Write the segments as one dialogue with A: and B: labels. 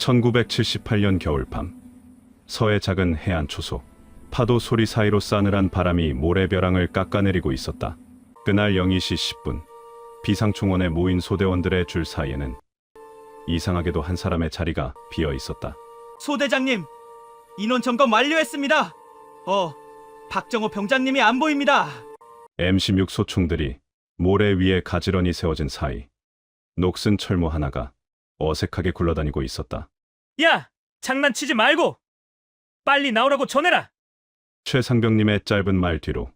A: 1978년 겨울밤, 서해 작은 해안 초소, 파도 소리 사이로 싸늘한 바람이 모래벼랑을 깎아내리고 있었다. 그날 02시 10분, 비상총원에 모인 소대원들의 줄 사이에는 이상하게도 한 사람의 자리가 비어 있었다.
B: 소대장님, 인원 점검 완료했습니다. 박정호 병장님이 안 보입니다.
A: M16 소총들이 모래 위에 가지런히 세워진 사이, 녹슨 철모 하나가 어색하게 굴러다니고 있었다.
C: 야! 장난치지 말고! 빨리 나오라고 전해라!
A: 최상병님의 짧은 말 뒤로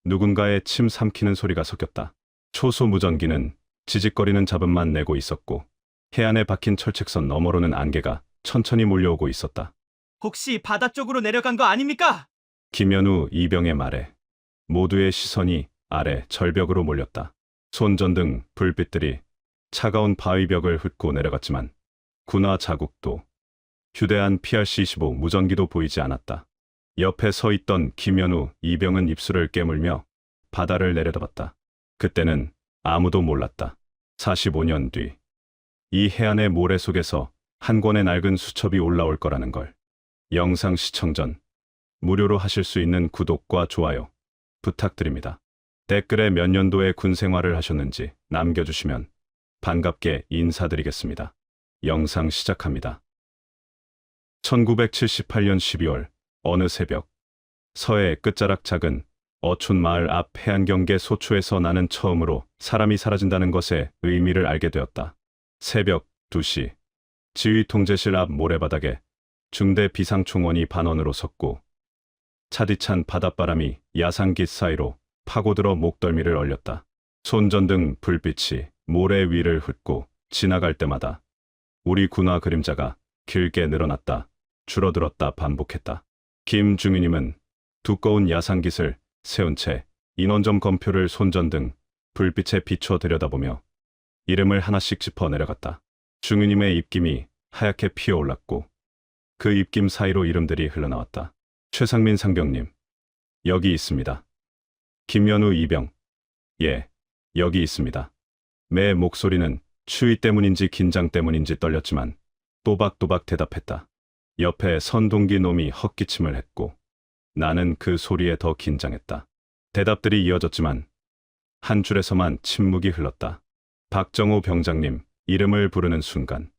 A: 누군가의 침 삼키는 소리가 섞였다. 초소 무전기는 지직거리는 잡음만 내고 있었고 해안에 박힌 철책선 너머로는 안개가 천천히 몰려오고 있었다.
B: 혹시 바다 쪽으로 내려간 거 아닙니까?
A: 김현우 이병의 말에 모두의 시선이 아래 절벽으로 몰렸다. 손전등 불빛들이 차가운 바위벽을 훑고 내려갔지만 군화 자국도 휴대한 PRC-25 무전기도 보이지 않았다. 옆에 서 있던 김현우 이병은 입술을 깨물며 바다를 내려다봤다. 그때는 아무도 몰랐다. 45년 뒤, 이 해안의 모래 속에서 한 권의 낡은 수첩이 올라올 거라는 걸. 영상 시청 전 무료로 하실 수 있는 구독과 좋아요 부탁드립니다. 댓글에 몇 년도에 군 생활을 하셨는지 남겨주시면 반갑게 인사드리겠습니다. 영상 시작합니다. 1978년 12월 어느 새벽, 서해 끝자락 작은 어촌 마을 앞 해안경계 소초에서 나는 처음으로 사람이 사라진다는 것의 의미를 알게 되었다. 새벽 2시, 지휘통제실 앞 모래바닥에 중대 비상총원이 반원으로 섰고 차디찬 바닷바람이 야상깃 사이로 파고들어 목덜미를 얼렸다. 손전등 불빛이 모래 위를 훑고 지나갈 때마다 우리 군화 그림자가 길게 늘어났다, 줄어들었다 반복했다. 김중희님은 두꺼운 야상깃을 세운 채 인원점 검표를 손전등 불빛에 비춰 들여다보며 이름을 하나씩 짚어 내려갔다. 중희님의 입김이 하얗게 피어올랐고 그 입김 사이로 이름들이 흘러나왔다. 최상민 상병님, 여기 있습니다. 김현우 이병, 예, 여기 있습니다. 매 목소리는 추위 때문인지 긴장 때문인지 떨렸지만 또박또박 대답했다. 옆에 선동기 놈이 헛기침을 했고 나는 그 소리에 더 긴장했다. 대답들이 이어졌지만 한 줄에서만 침묵이 흘렀다. 박정호 병장님 이름을 부르는 순간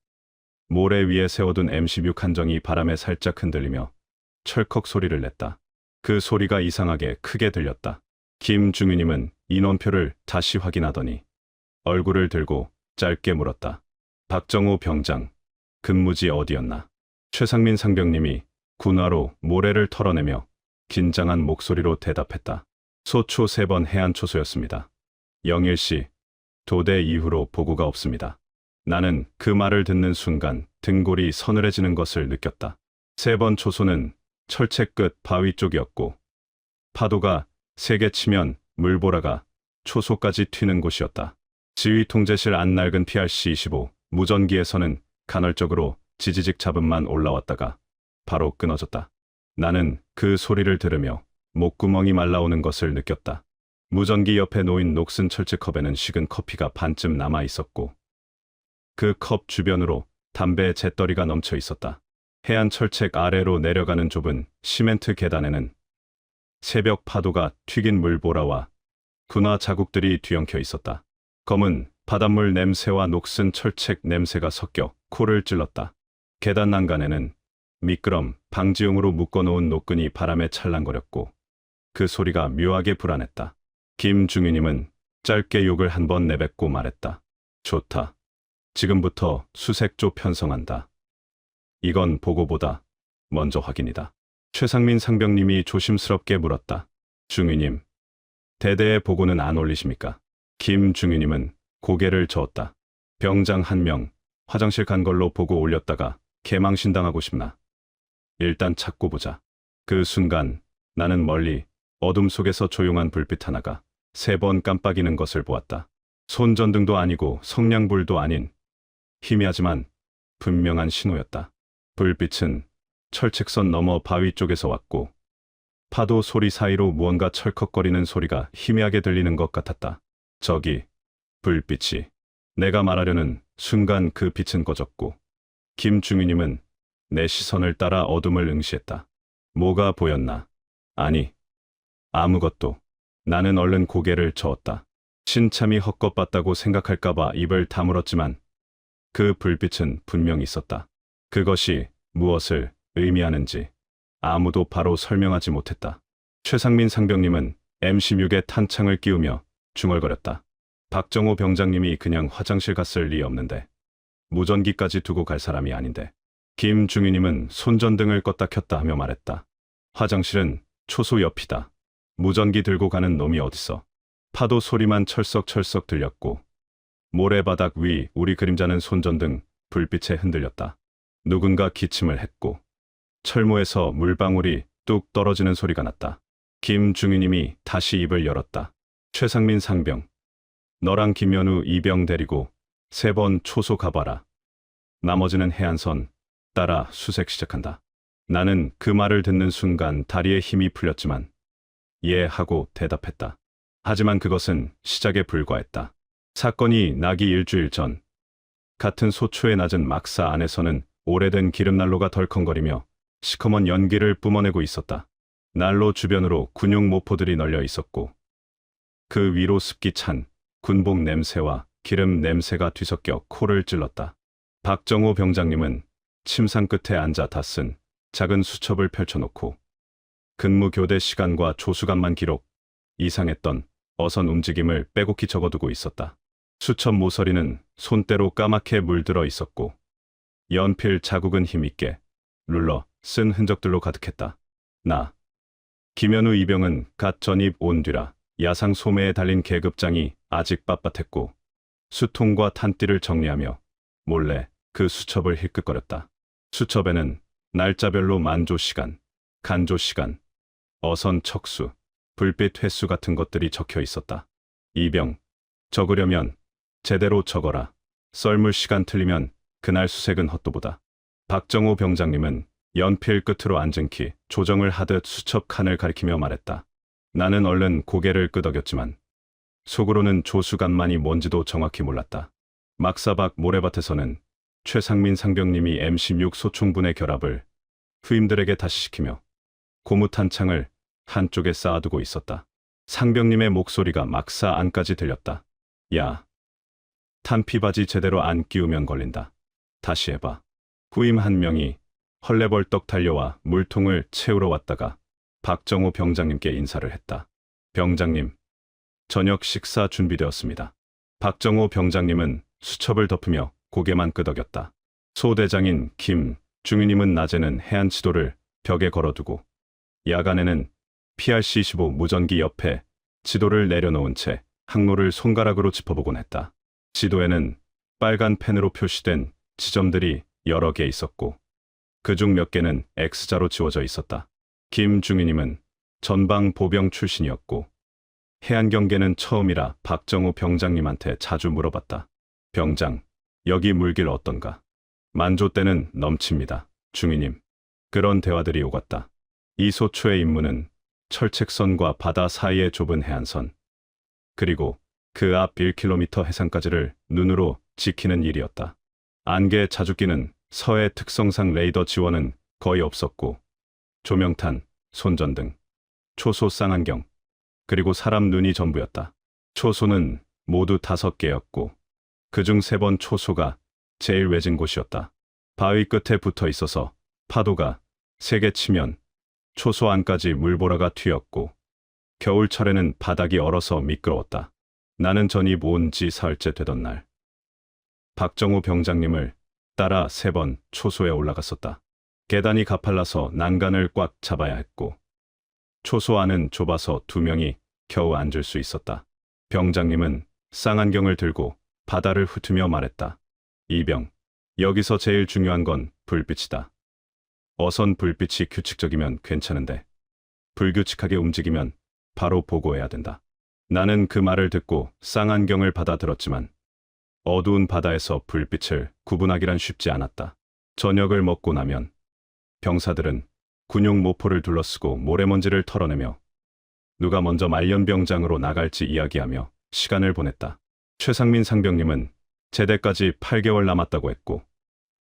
A: 모래 위에 세워둔 M16 한정이 바람에 살짝 흔들리며 철컥 소리를 냈다. 그 소리가 이상하게 크게 들렸다. 김중희님은 인원표를 다시 확인하더니 얼굴을 들고 짧게 물었다. 박정호 병장, 근무지 어디였나? 최상민 상병님이 군화로 모래를 털어내며 긴장한 목소리로 대답했다. 소초 3번 해안 초소였습니다. 01시, 도대 이후로 보고가 없습니다. 나는 그 말을 듣는 순간 등골이 서늘해지는 것을 느꼈다. 3번 초소는 철책 끝 바위 쪽이었고 파도가 세게 치면 물보라가 초소까지 튀는 곳이었다. 지휘통제실 안 낡은 PRC-25 무전기에서는 간헐적으로 지지직 잡음만 올라왔다가 바로 끊어졌다. 나는 그 소리를 들으며 목구멍이 말라오는 것을 느꼈다. 무전기 옆에 놓인 녹슨 철제컵에는 식은 커피가 반쯤 남아 있었고 그 컵 주변으로 담배의 재떨이가 넘쳐 있었다. 해안 철책 아래로 내려가는 좁은 시멘트 계단에는 새벽 파도가 튀긴 물보라와 군화 자국들이 뒤엉켜 있었다. 검은 바닷물 냄새와 녹슨 철책 냄새가 섞여 코를 찔렀다. 계단 난간에는 미끄럼 방지용으로 묶어놓은 노끈이 바람에 찰랑거렸고 그 소리가 묘하게 불안했다. 김중희님은 짧게 욕을 한 번 내뱉고 말했다. 좋다. 지금부터 수색조 편성한다. 이건 보고보다 먼저 확인이다. 최상민 상병님이 조심스럽게 물었다. 중희님, 대대의 보고는 안 올리십니까? 김중희님은 고개를 저었다. 병장 1명, 화장실 간 걸로 보고 올렸다가 개망신당하고 싶나? 일단 찾고 보자. 그 순간 나는 멀리 어둠 속에서 조용한 불빛 하나가 3번 깜빡이는 것을 보았다. 손전등도 아니고 성냥불도 아닌 희미하지만 분명한 신호였다. 불빛은 철책선 너머 바위 쪽에서 왔고 파도 소리 사이로 무언가 철컥거리는 소리가 희미하게 들리는 것 같았다. 저기, 불빛이. 내가 말하려는 순간 그 빛은 꺼졌고 김중희님은 내 시선을 따라 어둠을 응시했다. 뭐가 보였나? 아니, 아무것도. 나는 얼른 고개를 저었다. 신참이 헛것봤다고 생각할까봐 입을 다물었지만 그 불빛은 분명 있었다. 그것이 무엇을 의미하는지 아무도 바로 설명하지 못했다. 최상민 상병님은 M16에 탄창을 끼우며 중얼거렸다. 박정호 병장님이 그냥 화장실 갔을 리 없는데 무전기까지 두고 갈 사람이 아닌데. 김중희님은 손전등을 껐다 켰다 하며 말했다. 화장실은 초소 옆이다. 무전기 들고 가는 놈이 어딨어. 파도 소리만 철썩철썩 들렸고 모래바닥 위 우리 그림자는 손전등 불빛에 흔들렸다. 누군가 기침을 했고 철모에서 물방울이 뚝 떨어지는 소리가 났다. 김중희님이 다시 입을 열었다. 최상민 상병, 너랑 김연우 이병 데리고 3번 초소 가봐라. 나머지는 해안선 따라 수색 시작한다. 나는 그 말을 듣는 순간 다리에 힘이 풀렸지만 예 하고 대답했다. 하지만 그것은 시작에 불과했다. 사건이 나기 일주일 전 같은 소초의 낮은 막사 안에서는 오래된 기름난로가 덜컹거리며 시커먼 연기를 뿜어내고 있었다. 난로 주변으로 군용 모포들이 널려 있었고 그 위로 습기 찬 군복 냄새와 기름 냄새가 뒤섞여 코를 찔렀다. 박정호 병장님은 침상 끝에 앉아 다 쓴 작은 수첩을 펼쳐놓고 근무 교대 시간과 조수간만 기록, 이상했던 어선 움직임을 빼곡히 적어두고 있었다. 수첩 모서리는 손때로 까맣게 물들어 있었고 연필 자국은 힘있게 눌러 쓴 흔적들로 가득했다. 나 김연우 이병은 갓 전입 온 뒤라 야상 소매에 달린 계급장이 아직 빳빳했고 수통과 탄띠를 정리하며 몰래 그 수첩을 힐끗거렸다. 수첩에는 날짜별로 만조 시간, 간조 시간, 어선 척수, 불빛 횟수 같은 것들이 적혀 있었다. 이병, 적으려면 제대로 적어라. 썰물 시간 틀리면 그날 수색은 헛도보다. 박정호 병장님은 연필 끝으로 앉은 키 조정을 하듯 수첩 칸을 가리키며 말했다. 나는 얼른 고개를 끄덕였지만 속으로는 조수간만이 뭔지도 정확히 몰랐다. 막사박 모래밭에서는 최상민 상병님이 M16 소총분의 결합을 후임들에게 다시 시키며 고무탄창을 한쪽에 쌓아두고 있었다. 상병님의 목소리가 막사 안까지 들렸다. 야, 탄피바지 제대로 안 끼우면 걸린다. 다시 해봐. 후임 한 명이 헐레벌떡 달려와 물통을 채우러 왔다가 박정호 병장님께 인사를 했다. 병장님, 저녁 식사 준비되었습니다. 박정호 병장님은 수첩을 덮으며 고개만 끄덕였다. 소대장인 김중희님은 낮에는 해안 지도를 벽에 걸어두고 야간에는 PRC-25 무전기 옆에 지도를 내려놓은 채 항로를 손가락으로 짚어보곤 했다. 지도에는 빨간 펜으로 표시된 지점들이 여러 개 있었고 그중 몇 개는 X자로 지워져 있었다. 김중희님은 전방 보병 출신이었고 해안 경계는 처음이라 박정호 병장님한테 자주 물어봤다. 병장, 여기 물길 어떤가? 만조 때는 넘칩니다. 중희님. 그런 대화들이 오갔다. 이 소초의 임무는 철책선과 바다 사이의 좁은 해안선, 그리고 그 앞 1km 해상까지를 눈으로 지키는 일이었다. 안개 자주기는 서해 특성상 레이더 지원은 거의 없었고 조명탄, 손전등, 초소 쌍안경, 그리고 사람 눈이 전부였다. 초소는 모두 5개였고 그중 3번 초소가 제일 외진 곳이었다. 바위 끝에 붙어 있어서 파도가 세게 치면 초소 안까지 물보라가 튀었고 겨울철에는 바닥이 얼어서 미끄러웠다. 나는 전입 온 지 사흘째 되던 날 박정호 병장님을 따라 3번 초소에 올라갔었다. 계단이 가팔라서 난간을 꽉 잡아야 했고 초소 안은 좁아서 2명이 겨우 앉을 수 있었다. 병장님은 쌍안경을 들고 바다를 훑으며 말했다. 이병, 여기서 제일 중요한 건 불빛이다. 어선 불빛이 규칙적이면 괜찮은데 불규칙하게 움직이면 바로 보고해야 된다. 나는 그 말을 듣고 쌍안경을 받아들었지만 어두운 바다에서 불빛을 구분하기란 쉽지 않았다. 저녁을 먹고 나면 병사들은 군용 모포를 둘러쓰고 모래먼지를 털어내며 누가 먼저 말년병장으로 나갈지 이야기하며 시간을 보냈다. 최상민 상병님은 제대까지 8개월 남았다고 했고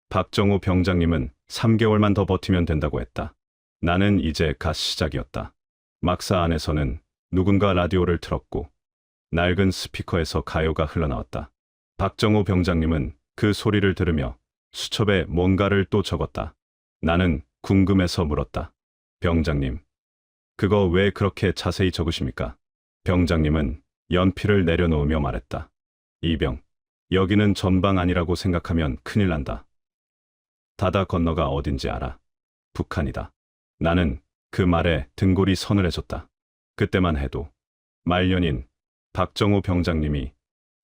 A: 박정호 병장님은 3개월만 더 버티면 된다고 했다. 나는 이제 갓 시작이었다. 막사 안에서는 누군가 라디오를 틀었고 낡은 스피커에서 가요가 흘러나왔다. 박정호 병장님은 그 소리를 들으며 수첩에 뭔가를 또 적었다. 나는 궁금해서 물었다. 병장님, 그거 왜 그렇게 자세히 적으십니까? 병장님은 연필을 내려놓으며 말했다. 이병, 여기는 전방 아니라고 생각하면 큰일 난다. 바다 건너가 어딘지 알아? 북한이다. 나는 그 말에 등골이 서늘해졌다. 그때만 해도 말년인 박정호 병장님이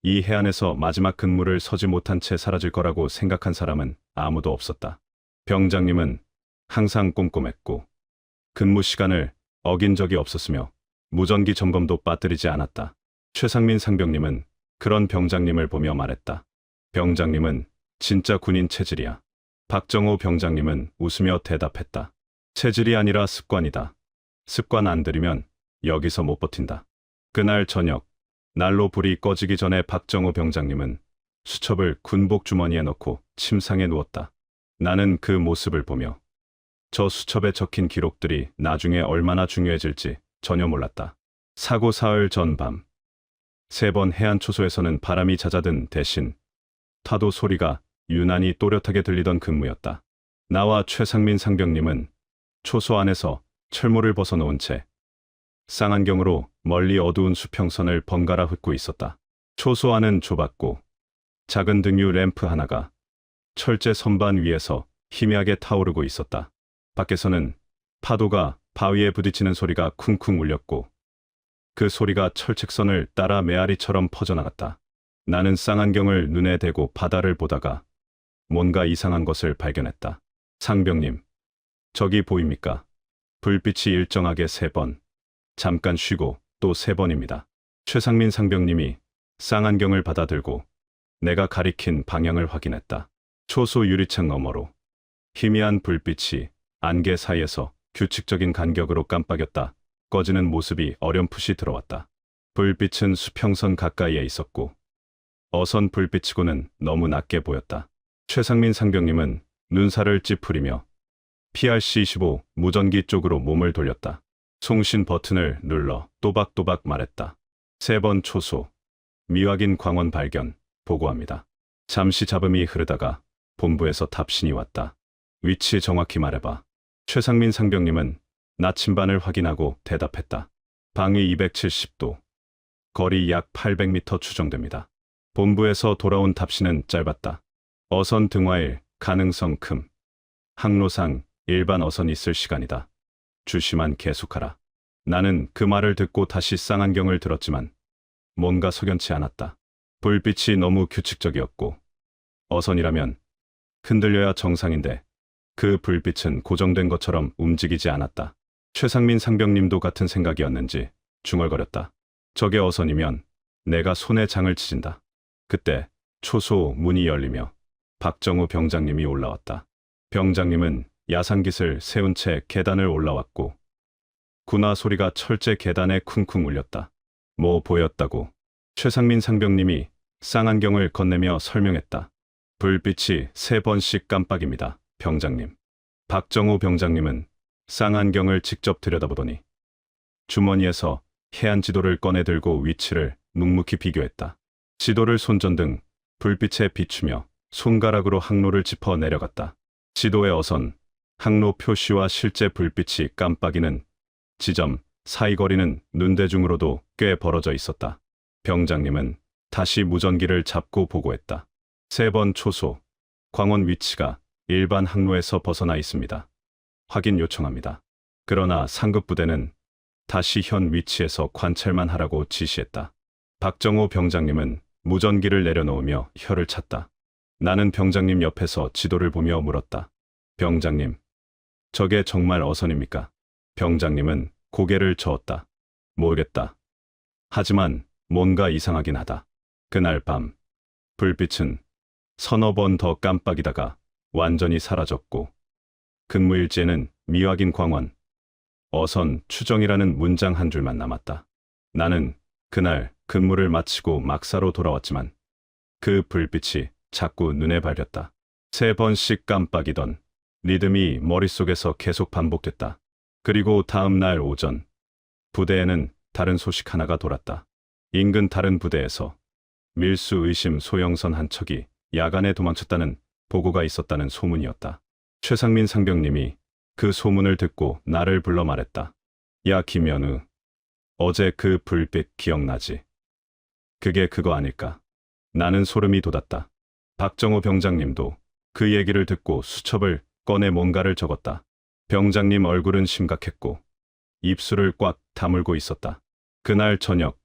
A: 이 해안에서 마지막 근무를 서지 못한 채 사라질 거라고 생각한 사람은 아무도 없었다. 병장님은 항상 꼼꼼했고 근무 시간을 어긴 적이 없었으며 무전기 점검도 빠뜨리지 않았다. 최상민 상병님은 그런 병장님을 보며 말했다. 병장님은 진짜 군인 체질이야. 박정호 병장님은 웃으며 대답했다. 체질이 아니라 습관이다. 습관 안 들이면 여기서 못 버틴다. 그날 저녁, 난로 불이 꺼지기 전에 박정호 병장님은 수첩을 군복 주머니에 넣고 침상에 누웠다. 나는 그 모습을 보며 저 수첩에 적힌 기록들이 나중에 얼마나 중요해질지 전혀 몰랐다. 사고 사흘 전 밤, 3번 해안 초소에서는 바람이 잦아든 대신 파도 소리가 유난히 또렷하게 들리던 근무였다. 나와 최상민 상병님은 초소 안에서 철모를 벗어놓은 채 쌍안경으로 멀리 어두운 수평선을 번갈아 훑고 있었다. 초소 안은 좁았고 작은 등유 램프 하나가 철제 선반 위에서 희미하게 타오르고 있었다. 밖에서는 파도가 바위에 부딪히는 소리가 쿵쿵 울렸고 그 소리가 철책선을 따라 메아리처럼 퍼져나갔다. 나는 쌍안경을 눈에 대고 바다를 보다가 뭔가 이상한 것을 발견했다. 상병님, 저기 보입니까? 불빛이 일정하게 3번, 잠깐 쉬고 또 3번입니다. 최상민 상병님이 쌍안경을 받아들고 내가 가리킨 방향을 확인했다. 초소 유리창 너머로 희미한 불빛이 안개 사이에서 규칙적인 간격으로 깜빡였다 꺼지는 모습이 어렴풋이 들어왔다. 불빛은 수평선 가까이에 있었고 어선 불빛치고는 너무 낮게 보였다. 최상민 상병님은 눈살을 찌푸리며 PRC-25 무전기 쪽으로 몸을 돌렸다. 송신 버튼을 눌러 또박또박 말했다. 3번 초소, 미확인 광원 발견, 보고합니다. 잠시 잡음이 흐르다가 본부에서 답신이 왔다. 위치 정확히 말해봐. 최상민 상병님은 나침반을 확인하고 대답했다. 방위 270도, 거리 약 800m 추정됩니다. 본부에서 돌아온 답신은 짧았다. 어선 등화일 가능성 큼. 항로상 일반 어선 있을 시간이다. 주시만 계속하라. 나는 그 말을 듣고 다시 쌍안경을 들었지만 뭔가 석연치 않았다. 불빛이 너무 규칙적이었고 어선이라면 흔들려야 정상인데 그 불빛은 고정된 것처럼 움직이지 않았다. 최상민 상병님도 같은 생각이었는지 중얼거렸다. 저게 어선이면 내가 손에 장을 치진다. 그때 초소 문이 열리며 박정호 병장님이 올라왔다. 병장님은 야상깃을 세운 채 계단을 올라왔고 군화 소리가 철제 계단에 쿵쿵 울렸다. 뭐 보였다고? 최상민 상병님이 쌍안경을 건네며 설명했다. 불빛이 3번씩 깜빡입니다, 병장님. 박정호 병장님은 쌍안경을 직접 들여다보더니 주머니에서 해안 지도를 꺼내 들고 위치를 묵묵히 비교했다. 지도를 손전등 불빛에 비추며 손가락으로 항로를 짚어 내려갔다. 지도의 어선, 항로 표시와 실제 불빛이 깜빡이는 지점 사이 거리는 눈대중으로도 꽤 벌어져 있었다. 병장님은 다시 무전기를 잡고 보고했다. 3번 초소, 광원 위치가 일반 항로에서 벗어나 있습니다. 확인 요청합니다. 그러나 상급 부대는 다시 현 위치에서 관찰만 하라고 지시했다. 박정호 병장님은 무전기를 내려놓으며 혀를 찼다. 나는 병장님 옆에서 지도를 보며 물었다. 병장님, 저게 정말 어선입니까? 병장님은 고개를 저었다. 모르겠다. 하지만 뭔가 이상하긴 하다. 그날 밤, 불빛은 서너 번 더 깜빡이다가 완전히 사라졌고 근무일지에는 미확인 광원, 어선 추정이라는 문장 한 줄만 남았다. 나는 그날 근무를 마치고 막사로 돌아왔지만 그 불빛이 자꾸 눈에 밟혔다. 3번씩 깜빡이던 리듬이 머릿속에서 계속 반복됐다. 그리고 다음 날 오전, 부대에는 다른 소식 하나가 돌았다. 인근 다른 부대에서 밀수 의심 소형선 한 척이 야간에 도망쳤다는 보고가 있었다는 소문이었다. 최상민 상병님이 그 소문을 듣고 나를 불러 말했다. 야, 김현우, 어제 그 불빛 기억나지? 그게 그거 아닐까? 나는 소름이 돋았다. 박정호 병장님도 그 얘기를 듣고 수첩을 꺼내 뭔가를 적었다. 병장님 얼굴은 심각했고 입술을 꽉 다물고 있었다. 그날 저녁,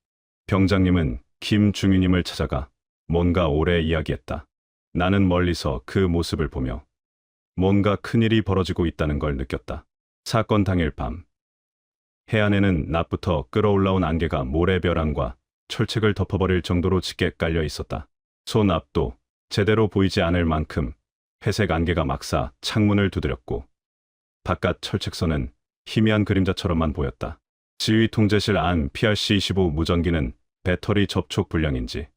A: 병장님은 김중희님을 찾아가 뭔가 오래 이야기했다. 나는 멀리서 그 모습을 보며 뭔가 큰일이 벌어지고 있다는 걸 느꼈다. 사건 당일 밤, 해안에는 낮부터 끌어올라온 안개가 모래벼랑과 철책을 덮어버릴 정도로 짙게 깔려 있었다. 손 앞도 제대로 보이지 않을 만큼 회색 안개가 막사 창문을 두드렸고 바깥 철책선은 희미한 그림자처럼만 보였다. 지휘 통제실 안 PRC-25 무전기는 배터리 접촉 불량인지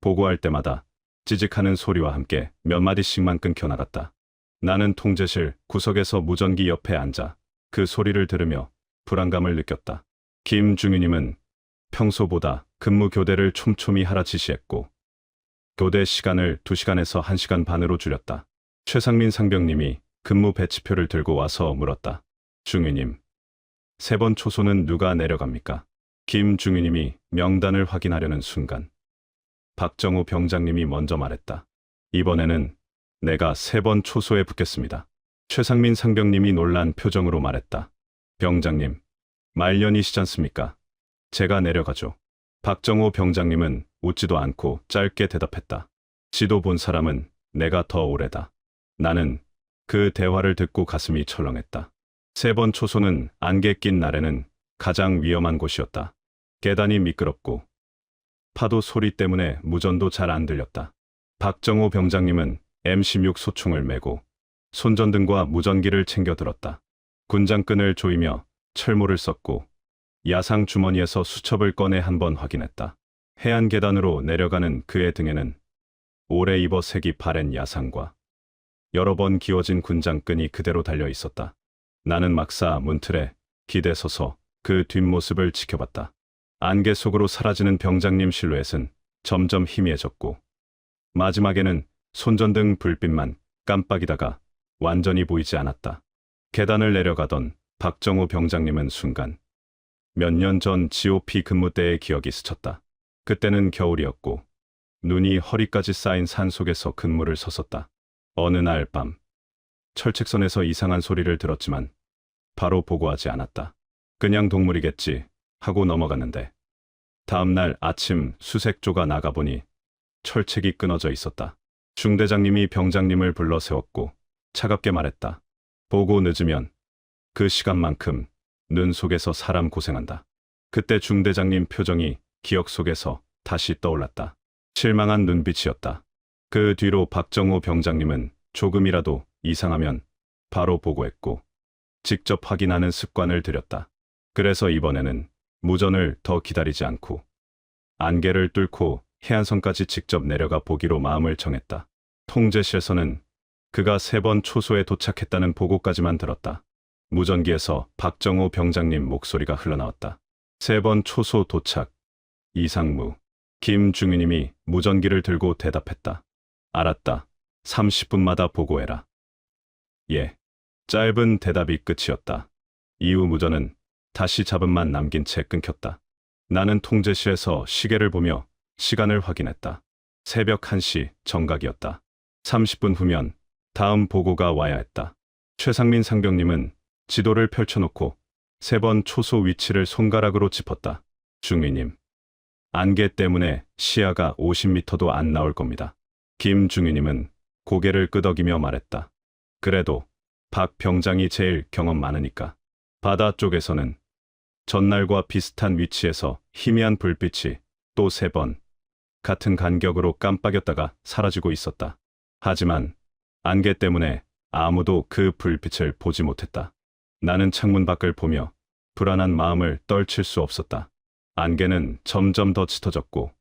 A: 보고할 때마다 찌직하는 소리와 함께 몇 마디씩만 끊겨 나갔다. 나는 통제실 구석에서 무전기 옆에 앉아 그 소리를 들으며 불안감을 느꼈다. 김중희님은 평소보다 근무 교대를 촘촘히 하라 지시했고 교대 시간을 2시간에서 1시간 반으로 줄였다. 최상민 상병님이 근무 배치표를 들고 와서 물었다. 중위님, 3번 초소는 누가 내려갑니까? 김중위님이 명단을 확인하려는 순간 박정우 병장님이 먼저 말했다. 이번에는 내가 3번 초소에 붙겠습니다. 최상민 상병님이 놀란 표정으로 말했다. 병장님, 말년이시지 않습니까? 제가 내려가죠. 박정호 병장님은 웃지도 않고 짧게 대답했다. 지도 본 사람은 내가 더 오래다. 나는 그 대화를 듣고 가슴이 철렁했다. 3번 초소는 안개 낀 날에는 가장 위험한 곳이었다. 계단이 미끄럽고 파도 소리 때문에 무전도 잘 안 들렸다. 박정호 병장님은 M16 소총을 메고 손전등과 무전기를 챙겨 들었다. 군장끈을 조이며 철모를 썼고 야상 주머니에서 수첩을 꺼내 한번 확인했다. 해안 계단으로 내려가는 그의 등에는 오래 입어 색이 바랜 야상과 여러 번 기워진 군장끈이 그대로 달려 있었다. 나는 막사 문틀에 기대 서서 그 뒷모습을 지켜봤다. 안개 속으로 사라지는 병장님 실루엣은 점점 희미해졌고 마지막에는 손전등 불빛만 깜빡이다가 완전히 보이지 않았다. 계단을 내려가던 박정호 병장님은 순간 몇 년 전 GOP 근무 때의 기억이 스쳤다. 그때는 겨울이었고 눈이 허리까지 쌓인 산 속에서 근무를 섰었다. 어느 날 밤, 철책선에서 이상한 소리를 들었지만 바로 보고하지 않았다. 그냥 동물이겠지 하고 넘어갔는데 다음 날 아침 수색조가 나가보니 철책이 끊어져 있었다. 중대장님이 병장님을 불러 세웠고 차갑게 말했다. 보고 늦으면 그 시간만큼 눈 속에서 사람 고생한다. 그때 중대장님 표정이 기억 속에서 다시 떠올랐다. 실망한 눈빛이었다. 그 뒤로 박정호 병장님은 조금이라도 이상하면 바로 보고했고 직접 확인하는 습관을 들였다. 그래서 이번에는 무전을 더 기다리지 않고 안개를 뚫고 해안선까지 직접 내려가 보기로 마음을 정했다. 통제실에서는 그가 3번 초소에 도착했다는 보고까지만 들었다. 무전기에서 박정호 병장님 목소리가 흘러나왔다. 3번 초소 도착. 이상무. 김중희님이 무전기를 들고 대답했다. 알았다. 30분마다 보고해라. 예. 짧은 대답이 끝이었다. 이후 무전은 다시 잡음만 남긴 채 끊겼다. 나는 통제실에서 시계를 보며 시간을 확인했다. 새벽 1시 정각이었다. 30분 후면 다음 보고가 와야 했다. 최상민 상병님은 지도를 펼쳐놓고 3번 초소 위치를 손가락으로 짚었다. 중위님, 안개 때문에 시야가 50m도 안 나올 겁니다. 김중위님은 고개를 끄덕이며 말했다. 그래도 박 병장이 제일 경험 많으니까. 바다 쪽에서는 전날과 비슷한 위치에서 희미한 불빛이 또 3번 같은 간격으로 깜빡였다가 사라지고 있었다. 하지만 안개 때문에 아무도 그 불빛을 보지 못했다. 나는 창문 밖을 보며 불안한 마음을 떨칠 수 없었다. 안개는 점점 더 짙어졌고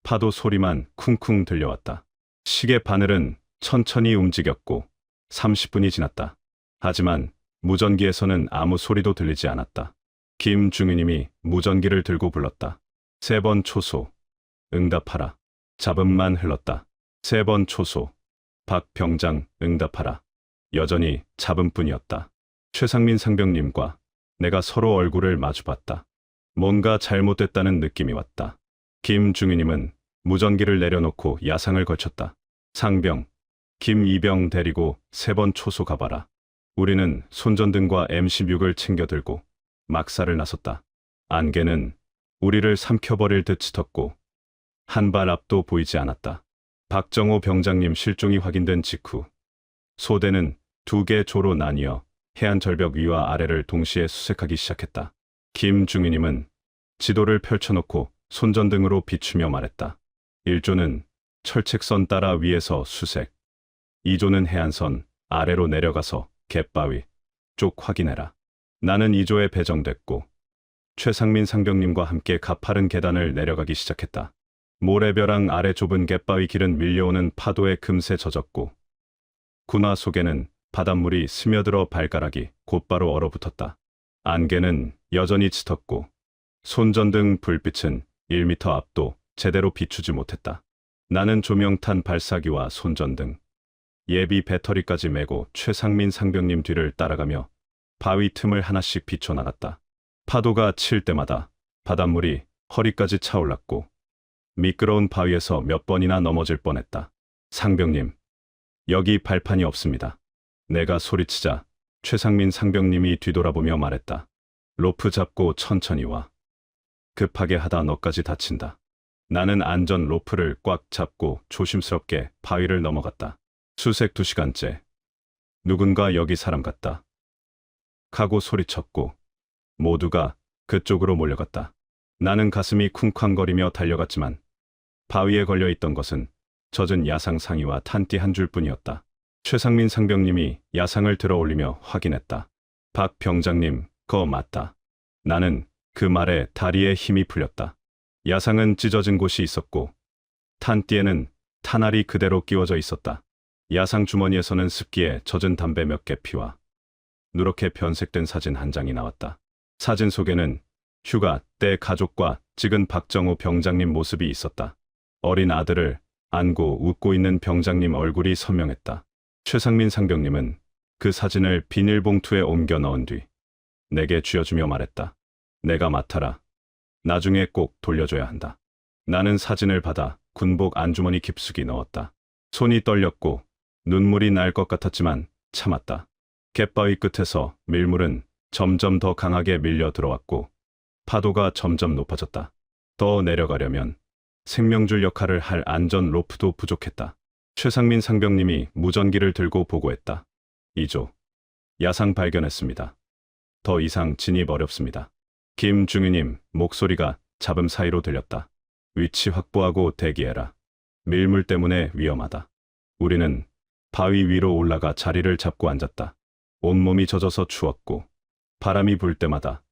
A: 파도 소리만 쿵쿵 들려왔다. 시계 바늘은 천천히 움직였고 30분이 지났다. 하지만 무전기에서는 아무 소리도 들리지 않았다. 김중희님이 무전기를 들고 불렀다. 3번 초소. 응답하라. 잡음만 흘렀다. 3번 초소. 박 병장 응답하라. 여전히 잡음뿐이었다. 최상민 상병님과 내가 서로 얼굴을 마주봤다. 뭔가 잘못됐다는 느낌이 왔다. 김중희님은 무전기를 내려놓고 야상을 걸쳤다. 상병, 김이병 데리고 3번 초소 가봐라. 우리는 손전등과 M16을 챙겨 들고 막사를 나섰다. 안개는 우리를 삼켜버릴 듯 짙었고 한 발 앞도 보이지 않았다. 박정호 병장님 실종이 확인된 직후 소대는 2개 조로 나뉘어 해안 절벽 위와 아래를 동시에 수색하기 시작했다. 김중희님은 지도를 펼쳐놓고 손전등으로 비추며 말했다. 1조는 철책선 따라 위에서 수색, 2조는 해안선 아래로 내려가서 갯바위 쪽 확인해라. 나는 2조에 배정됐고 최상민 상병님과 함께 가파른 계단을 내려가기 시작했다. 모래벼랑 아래 좁은 갯바위 길은 밀려오는 파도에 금세 젖었고 군화 속에는 바닷물이 스며들어 발가락이 곧바로 얼어붙었다. 안개는 여전히 짙었고 손전등 불빛은 1미터 앞도 제대로 비추지 못했다. 나는 조명탄 발사기와 손전등, 예비 배터리까지 메고 최상민 상병님 뒤를 따라가며 바위 틈을 하나씩 비춰나갔다. 파도가 칠 때마다 바닷물이 허리까지 차올랐고 미끄러운 바위에서 몇 번이나 넘어질 뻔했다. 상병님, 여기 발판이 없습니다. 내가 소리치자 최상민 상병님이 뒤돌아보며 말했다. 로프 잡고 천천히 와. 급하게 하다 너까지 다친다. 나는 안전 로프를 꽉 잡고 조심스럽게 바위를 넘어갔다. 수색 2시간째. 누군가 여기 사람 같다. 카고 소리쳤고 모두가 그쪽으로 몰려갔다. 나는 가슴이 쿵쾅거리며 달려갔지만 바위에 걸려있던 것은 젖은 야상 상의와 탄띠 한 줄뿐이었다. 최상민 상병님이 야상을 들어 올리며 확인했다. 박 병장님, 그거 맞다. 나는 그 말에 다리에 힘이 풀렸다. 야상은 찢어진 곳이 있었고 탄띠에는 탄알이 그대로 끼워져 있었다. 야상 주머니에서는 습기에 젖은 담배 몇 개 피와 누렇게 변색된 사진 한 장이 나왔다. 사진 속에는 휴가 때 가족과 찍은 박정호 병장님 모습이 있었다. 어린 아들을 안고 웃고 있는 병장님 얼굴이 선명했다. 최상민 상병님은 그 사진을 비닐봉투에 옮겨 넣은 뒤 내게 쥐어주며 말했다. 내가 맡아라. 나중에 꼭 돌려줘야 한다. 나는 사진을 받아 군복 안주머니 깊숙이 넣었다. 손이 떨렸고 눈물이 날 것 같았지만 참았다. 갯바위 끝에서 밀물은 점점 더 강하게 밀려 들어왔고 파도가 점점 높아졌다. 더 내려가려면 생명줄 역할을 할 안전 로프도 부족했다. 최상민 상병님이 무전기를 들고 보고했다. 2조. 야상 발견했습니다. 더 이상 진입 어렵습니다. 김중희님 목소리가 잡음 사이로 들렸다. 위치 확보하고 대기해라. 밀물 때문에 위험하다. 우리는 바위 위로 올라가 자리를 잡고 앉았다. 온몸이 젖어서 추웠고 바람이 불 때마다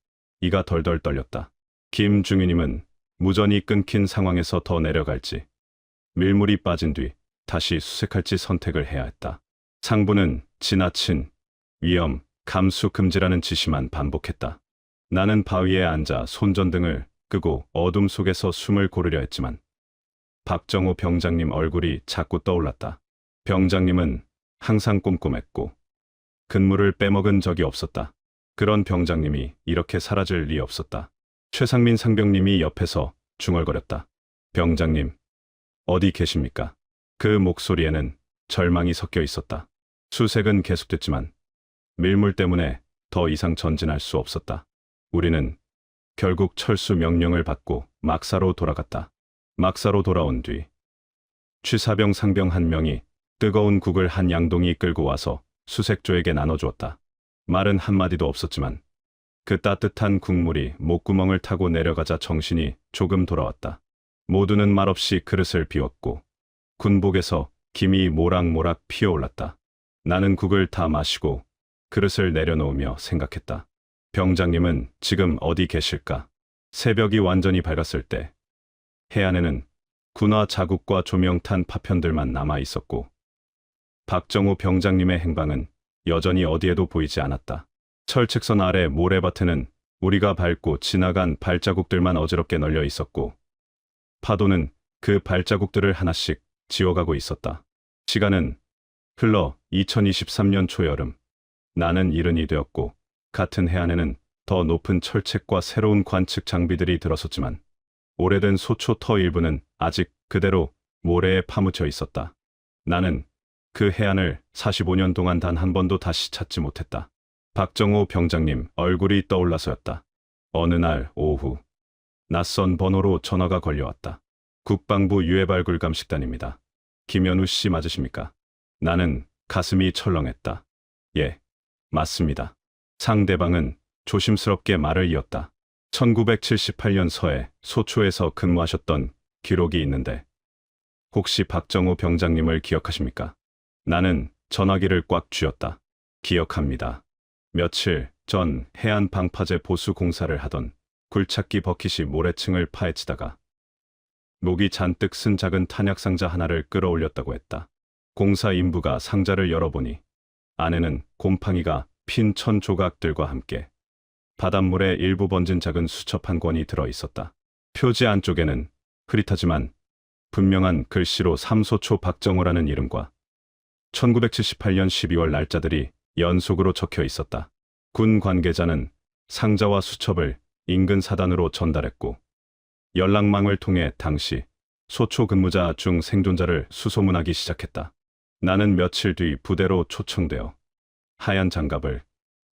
A: 이가 덜덜 떨렸다. 김중희님은 무전이 끊긴 상황에서 더 내려갈지 밀물이 빠진 뒤 다시 수색할지 선택을 해야 했다. 상부는 지나친 위험, 감수 금지라는 지시만 반복했다. 나는 바위에 앉아 손전등을 끄고 어둠 속에서 숨을 고르려 했지만 박정호 병장님 얼굴이 자꾸 떠올랐다. 병장님은 항상 꼼꼼했고 근무를 빼먹은 적이 없었다. 그런 병장님이 이렇게 사라질 리 없었다. 최상민 상병님이 옆에서 중얼거렸다. 병장님, 어디 계십니까? 그 목소리에는 절망이 섞여 있었다. 수색은 계속됐지만 밀물 때문에 더 이상 전진할 수 없었다. 우리는 결국 철수 명령을 받고 막사로 돌아갔다. 막사로 돌아온 뒤 취사병 상병 한 명이 뜨거운 국을 한 양동이 끌고 와서 수색조에게 나눠주었다. 말은 한마디도 없었지만 그 따뜻한 국물이 목구멍을 타고 내려가자 정신이 조금 돌아왔다. 모두는 말없이 그릇을 비웠고 군복에서 김이 모락모락 피어올랐다. 나는 국을 다 마시고 그릇을 내려놓으며 생각했다. 병장님은 지금 어디 계실까? 새벽이 완전히 밝았을 때 해안에는 군화 자국과 조명탄 파편들만 남아 있었고 박정호 병장님의 행방은 여전히 어디에도 보이지 않았다. 철책선 아래 모래밭에는 우리가 밟고 지나간 발자국들만 어지럽게 널려 있었고, 파도는 그 발자국들을 하나씩 지워가고 있었다. 시간은 흘러 2023년 초여름. 나는 이른이 되었고, 같은 해안에는 더 높은 철책과 새로운 관측 장비들이 들어섰지만, 오래된 소초터 일부는 아직 그대로 모래에 파묻혀 있었다. 나는 그 해안을 45년 동안 단 한 번도 다시 찾지 못했다. 박정호 병장님 얼굴이 떠올라서였다. 어느 날 오후, 낯선 번호로 전화가 걸려왔다. 국방부 유해발굴감식단입니다. 김현우 씨 맞으십니까? 나는 가슴이 철렁했다. 예, 맞습니다. 상대방은 조심스럽게 말을 이었다. 1978년 서해 소초에서 근무하셨던 기록이 있는데 혹시 박정호 병장님을 기억하십니까? 나는 전화기를 꽉 쥐었다. 기억합니다. 며칠 전 해안 방파제 보수 공사를 하던 굴착기 버킷이 모래층을 파헤치다가 목이 잔뜩 쓴 작은 탄약 상자 하나를 끌어올렸다고 했다. 공사 인부가 상자를 열어보니 안에는 곰팡이가 핀 천 조각들과 함께 바닷물에 일부 번진 작은 수첩 한 권이 들어 있었다. 표지 안쪽에는 흐릿하지만 분명한 글씨로 삼소초 박정호라는 이름과 1978년 12월 날짜들이 연속으로 적혀 있었다. 군 관계자는 상자와 수첩을 인근 사단으로 전달했고, 연락망을 통해 당시 소초 근무자 중 생존자를 수소문하기 시작했다. 나는 며칠 뒤 부대로 초청되어 하얀 장갑을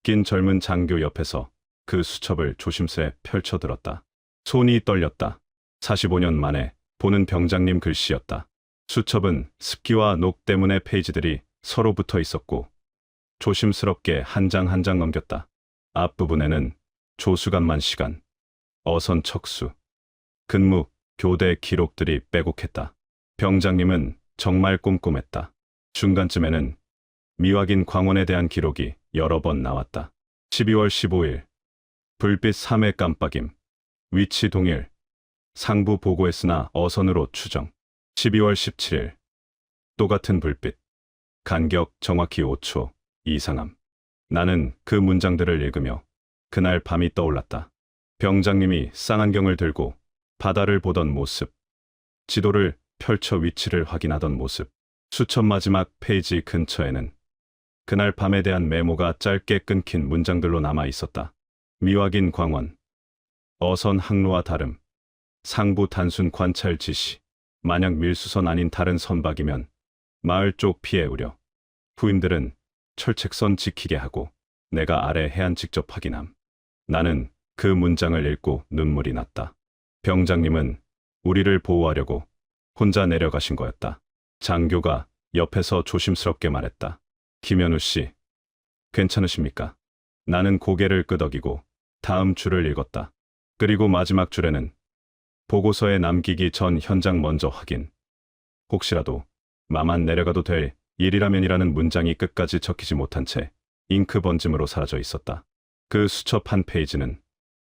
A: 낀 젊은 장교 옆에서 그 수첩을 조심스레 펼쳐들었다. 손이 떨렸다. 45년 만에 보는 병장님 글씨였다. 수첩은 습기와 녹 때문에 페이지들이 서로 붙어 있었고 조심스럽게 한 장 한 장 넘겼다. 앞부분에는 조수간만 시간, 어선 척수, 근무, 교대 기록들이 빼곡했다. 병장님은 정말 꼼꼼했다. 중간쯤에는 미확인 광원에 대한 기록이 여러 번 나왔다. 12월 15일, 불빛 3회 깜빡임, 위치 동일, 상부 보고했으나 어선으로 추정. 12월 17일, 똑같은 불빛, 간격 정확히 5초, 이상함. 나는 그 문장들을 읽으며 그날 밤이 떠올랐다. 병장님이 쌍안경을 들고 바다를 보던 모습, 지도를 펼쳐 위치를 확인하던 모습, 수첩 마지막 페이지 근처에는 그날 밤에 대한 메모가 짧게 끊긴 문장들로 남아 있었다. 미확인 광원, 어선 항로와 다름, 상부 단순 관찰 지시, 만약 밀수선 아닌 다른 선박이면 마을 쪽 피해 우려, 후임들은 철책선 지키게 하고 내가 아래 해안 직접 확인함. 나는 그 문장을 읽고 눈물이 났다. 병장님은 우리를 보호하려고 혼자 내려가신 거였다. 장교가 옆에서 조심스럽게 말했다. 김현우 씨, 괜찮으십니까? 나는 고개를 끄덕이고 다음 줄을 읽었다. 그리고 마지막 줄에는 보고서에 남기기 전 현장 먼저 확인. 혹시라도 마만 내려가도 될 일이라면이라는 문장이 끝까지 적히지 못한 채 잉크 번짐으로 사라져 있었다. 그 수첩 한 페이지는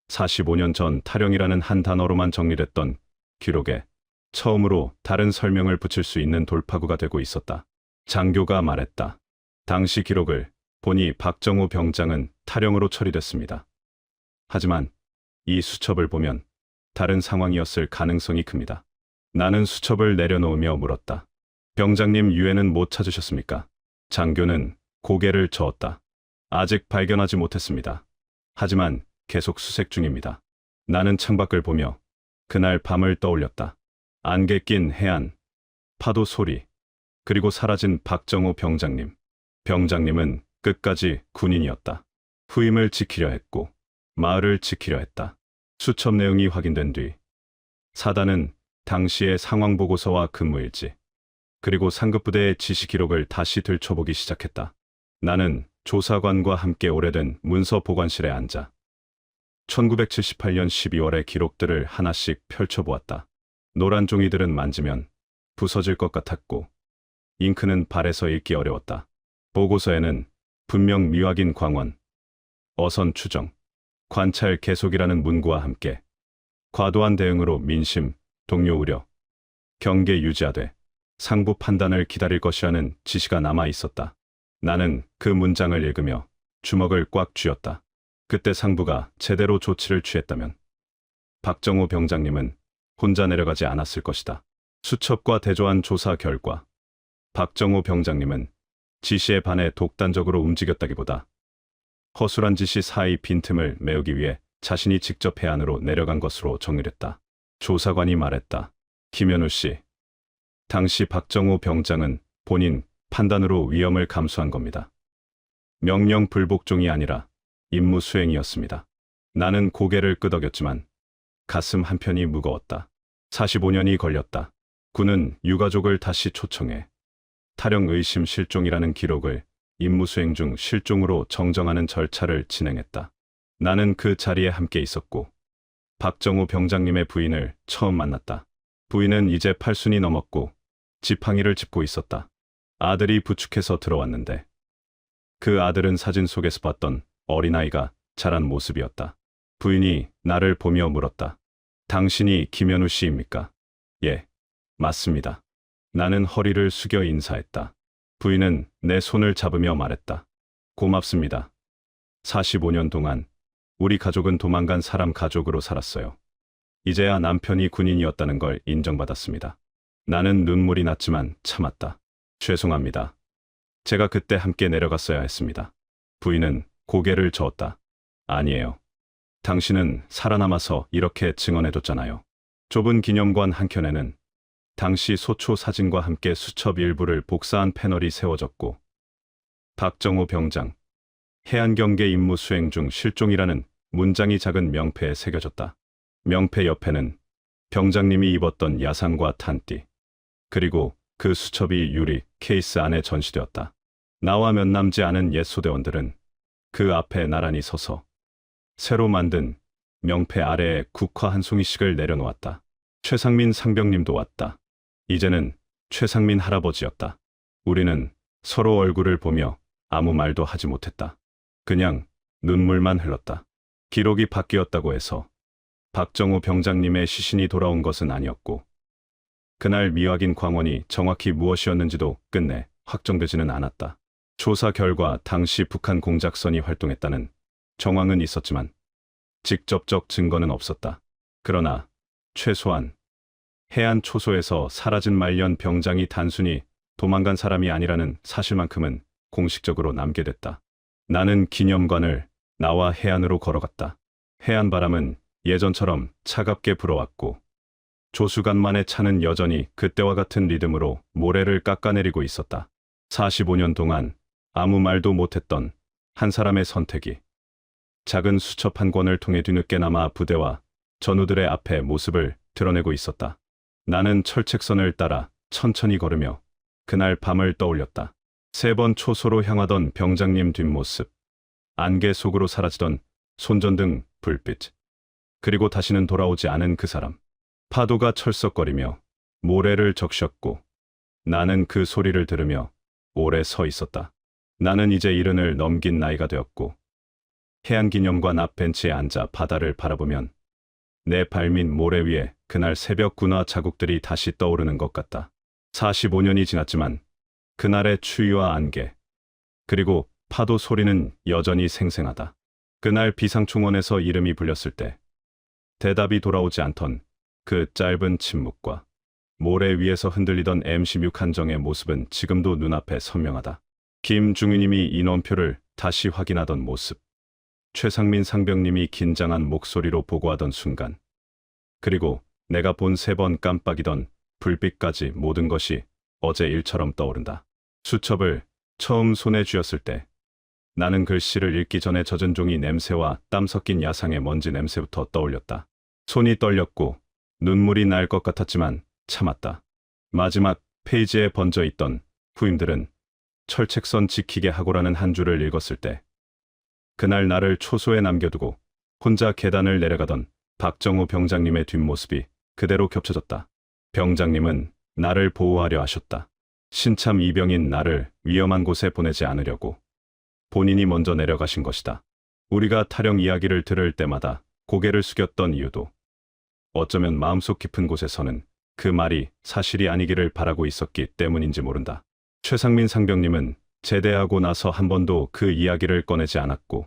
A: 45년 전 타령이라는 한 단어로만 정리됐던 기록에 처음으로 다른 설명을 붙일 수 있는 돌파구가 되고 있었다. 장교가 말했다. 당시 기록을 보니 박정호 병장은 타령으로 처리됐습니다. 하지만 이 수첩을 보면 다른 상황이었을 가능성이 큽니다. 나는 수첩을 내려놓으며 물었다. 병장님 유해는 못 찾으셨습니까? 장교는 고개를 저었다. 아직 발견하지 못했습니다. 하지만 계속 수색 중입니다. 나는 창밖을 보며 그날 밤을 떠올렸다. 안개 낀 해안, 파도 소리, 그리고 사라진 박정호 병장님. 병장님은 끝까지 군인이었다. 후임을 지키려 했고 마을을 지키려 했다. 수첩 내용이 확인된 뒤 사단은 당시의 상황 보고서와 근무일지 그리고 상급부대의 지시 기록을 다시 들춰보기 시작했다. 나는 조사관과 함께 오래된 문서 보관실에 앉아 1978년 12월의 기록들을 하나씩 펼쳐보았다. 노란 종이들은 만지면 부서질 것 같았고 잉크는 발에서 읽기 어려웠다. 보고서에는 분명 미확인 광원, 어선 추정, 관찰 계속이라는 문구와 함께 과도한 대응으로 민심, 동료 우려, 경계 유지하되 상부 판단을 기다릴 것이라는 지시가 남아 있었다. 나는 그 문장을 읽으며 주먹을 꽉 쥐었다. 그때 상부가 제대로 조치를 취했다면 박정호 병장님은 혼자 내려가지 않았을 것이다. 수첩과 대조한 조사 결과 박정호 병장님은 지시에 반해 독단적으로 움직였다기보다 허술한 지시 사이 빈틈을 메우기 위해 자신이 직접 해안으로 내려간 것으로 정리했다. 조사관이 말했다. 김현우 씨, 당시 박정호 병장은 본인 판단으로 위험을 감수한 겁니다. 명령 불복종이 아니라 임무 수행이었습니다. 나는 고개를 끄덕였지만 가슴 한편이 무거웠다. 45년이 걸렸다. 군은 유가족을 다시 초청해 타령 의심 실종이라는 기록을 임무 수행 중 실종으로 정정하는 절차를 진행했다. 나는 그 자리에 함께 있었고 박정호 병장님의 부인을 처음 만났다. 부인은 이제 80이 넘었고 지팡이를 짚고 있었다. 아들이 부축해서 들어왔는데 그 아들은 사진 속에서 봤던 어린아이가 자란 모습이었다. 부인이 나를 보며 물었다. 당신이 김현우 씨입니까? 예, 맞습니다. 나는 허리를 숙여 인사했다. 부인은 내 손을 잡으며 말했다. 고맙습니다. 45년 동안 우리 가족은 도망간 사람 가족으로 살았어요. 이제야 남편이 군인이었다는 걸 인정받았습니다. 나는 눈물이 났지만 참았다. 죄송합니다. 제가 그때 함께 내려갔어야 했습니다. 부인은 고개를 저었다. 아니에요. 당신은 살아남아서 이렇게 증언해줬잖아요. 좁은 기념관 한켠에는 당시 소초 사진과 함께 수첩 일부를 복사한 패널이 세워졌고 박정호 병장, 해안경계 임무 수행 중 실종이라는 문장이 작은 명패에 새겨졌다. 명패 옆에는 병장님이 입었던 야상과 탄띠, 그리고 그 수첩이 유리 케이스 안에 전시되었다. 나와 몇 남지 않은 옛 소대원들은 그 앞에 나란히 서서 새로 만든 명패 아래에 국화 한 송이씩을 내려놓았다. 최상민 상병님도 왔다. 이제는 최상민 할아버지였다. 우리는 서로 얼굴을 보며 아무 말도 하지 못했다. 그냥 눈물만 흘렀다. 기록이 바뀌었다고 해서 박정호 병장님의 시신이 돌아온 것은 아니었고 그날 미확인 광원이 정확히 무엇이었는지도 끝내 확정되지는 않았다. 조사 결과 당시 북한 공작선이 활동했다는 정황은 있었지만 직접적 증거는 없었다. 그러나 최소한 해안 초소에서 사라진 말년 병장이 단순히 도망간 사람이 아니라는 사실만큼은 공식적으로 남게 됐다. 나는 기념관을 나와 해안으로 걸어갔다. 해안 바람은 예전처럼 차갑게 불어왔고 조수간만의 차는 여전히 그때와 같은 리듬으로 모래를 깎아내리고 있었다. 45년 동안 아무 말도 못했던 한 사람의 선택이 작은 수첩 한 권을 통해 뒤늦게나마 부대와 전우들의 앞에 모습을 드러내고 있었다. 나는 철책선을 따라 천천히 걸으며 그날 밤을 떠올렸다. 3번 초소로 향하던 병장님 뒷모습, 안개 속으로 사라지던 손전등 불빛, 그리고 다시는 돌아오지 않은 그 사람. 파도가 철썩거리며 모래를 적셨고 나는 그 소리를 들으며 오래 서 있었다. 나는 이제 70을 넘긴 나이가 되었고 해안기념관 앞 벤치에 앉아 바다를 바라보면 내 발밑 모래 위에 그날 새벽 군화 자국들이 다시 떠오르는 것 같다. 45년이 지났지만 그날의 추위와 안개, 그리고 파도 소리는 여전히 생생하다. 그날 비상충원에서 이름이 불렸을 때 대답이 돌아오지 않던 그 짧은 침묵과 모래 위에서 흔들리던 MC6 한정의 모습은 지금도 눈앞에 선명하다. 김중희님이 인원표를 다시 확인하던 모습, 최상민 상병님이 긴장한 목소리로 보고하던 순간, 그리고 내가 본 3번 깜빡이던 불빛까지 모든 것이 어제 일처럼 떠오른다. 수첩을 처음 손에 쥐었을 때 나는 글씨를 읽기 전에 젖은 종이 냄새와 땀 섞인 야상의 먼지 냄새부터 떠올렸다. 손이 떨렸고 눈물이 날 것 같았지만 참았다. 마지막 페이지에 번져 있던 후임들은 철책선 지키게 하고라는 한 줄을 읽었을 때 그날 나를 초소에 남겨두고 혼자 계단을 내려가던 박정호 병장님의 뒷모습이 그대로 겹쳐졌다. 병장님은 나를 보호하려 하셨다. 신참 이병인 나를 위험한 곳에 보내지 않으려고 본인이 먼저 내려가신 것이다. 우리가 타령 이야기를 들을 때마다 고개를 숙였던 이유도 어쩌면 마음속 깊은 곳에서는 그 말이 사실이 아니기를 바라고 있었기 때문인지 모른다. 최상민 상병님은 제대하고 나서 한 번도 그 이야기를 꺼내지 않았고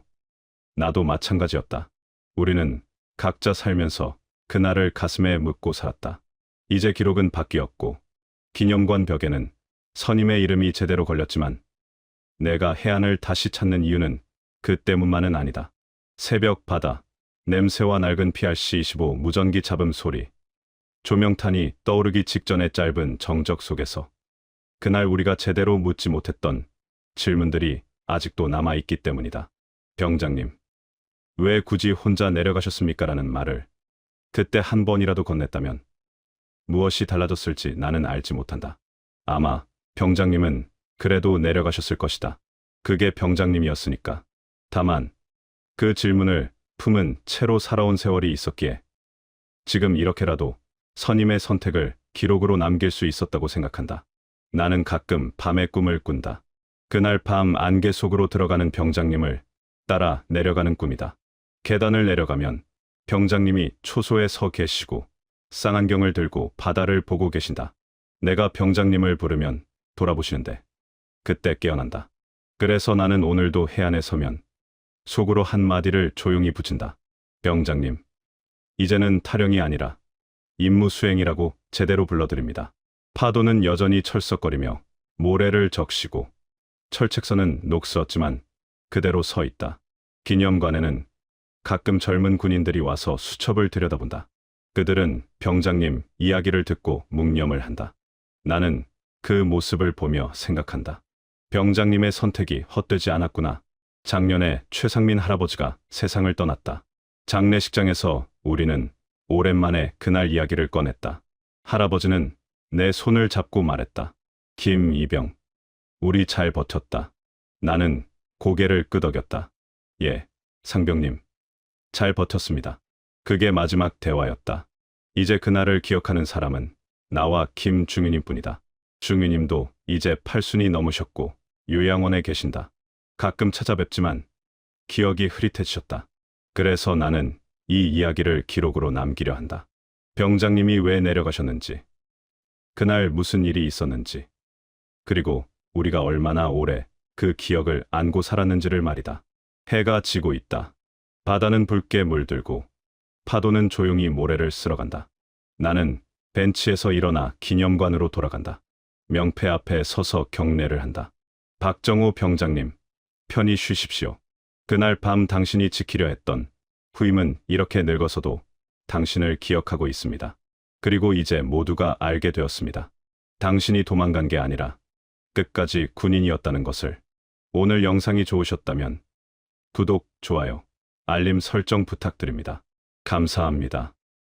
A: 나도 마찬가지였다. 우리는 각자 살면서 그날을 가슴에 묻고 살았다. 이제 기록은 바뀌었고 기념관 벽에는 선임의 이름이 제대로 걸렸지만 내가 해안을 다시 찾는 이유는 그 때문만은 아니다. 새벽 바다, 냄새와 낡은 PRC-25 무전기 잡음 소리, 조명탄이 떠오르기 직전의 짧은 정적 속에서 그날 우리가 제대로 묻지 못했던 질문들이 아직도 남아있기 때문이다. 병장님, 왜 굳이 혼자 내려가셨습니까? 라는 말을 그때 한 번이라도 건넸다면 무엇이 달라졌을지 나는 알지 못한다. 아마 병장님은 그래도 내려가셨을 것이다. 그게 병장님이었으니까. 다만 그 질문을 품은 채로 살아온 세월이 있었기에 지금 이렇게라도 선임의 선택을 기록으로 남길 수 있었다고 생각한다. 나는 가끔 밤의 꿈을 꾼다. 그날 밤 안개 속으로 들어가는 병장님을 따라 내려가는 꿈이다. 계단을 내려가면 병장님이 초소에 서 계시고 쌍안경을 들고 바다를 보고 계신다. 내가 병장님을 부르면 돌아보시는데 그때 깨어난다. 그래서 나는 오늘도 해안에 서면 속으로 한마디를 조용히 붙인다. 병장님, 이제는 타령이 아니라 임무 수행이라고 제대로 불러드립니다. 파도는 여전히 철썩거리며 모래를 적시고 철책선은 녹슬었지만 그대로 서 있다. 기념관에는 가끔 젊은 군인들이 와서 수첩을 들여다본다. 그들은 병장님 이야기를 듣고 묵념을 한다. 나는 그 모습을 보며 생각한다. 병장님의 선택이 헛되지 않았구나. 작년에 최상민 할아버지가 세상을 떠났다. 장례식장에서 우리는 오랜만에 그날 이야기를 꺼냈다. 할아버지는 내 손을 잡고 말했다. 김이병, 우리 잘 버텼다. 나는 고개를 끄덕였다. 예, 상병님, 잘 버텼습니다. 그게 마지막 대화였다. 이제 그날을 기억하는 사람은 나와 김중윤님 뿐이다. 중윤님도 이제 80이 넘으셨고 요양원에 계신다. 가끔 찾아뵙지만 기억이 흐릿해지셨다. 그래서 나는 이 이야기를 기록으로 남기려 한다. 병장님이 왜 내려가셨는지, 그날 무슨 일이 있었는지, 그리고 우리가 얼마나 오래 그 기억을 안고 살았는지를 말이다. 해가 지고 있다. 바다는 붉게 물들고 파도는 조용히 모래를 쓸어간다. 나는 벤치에서 일어나 기념관으로 돌아간다. 명패 앞에 서서 경례를 한다. 박정호 병장님, 편히 쉬십시오. 그날 밤 당신이 지키려 했던 후임은 이렇게 늙어서도 당신을 기억하고 있습니다. 그리고 이제 모두가 알게 되었습니다. 당신이 도망간 게 아니라 끝까지 군인이었다는 것을. 오늘 영상이 좋으셨다면 구독, 좋아요, 알림 설정 부탁드립니다. 감사합니다.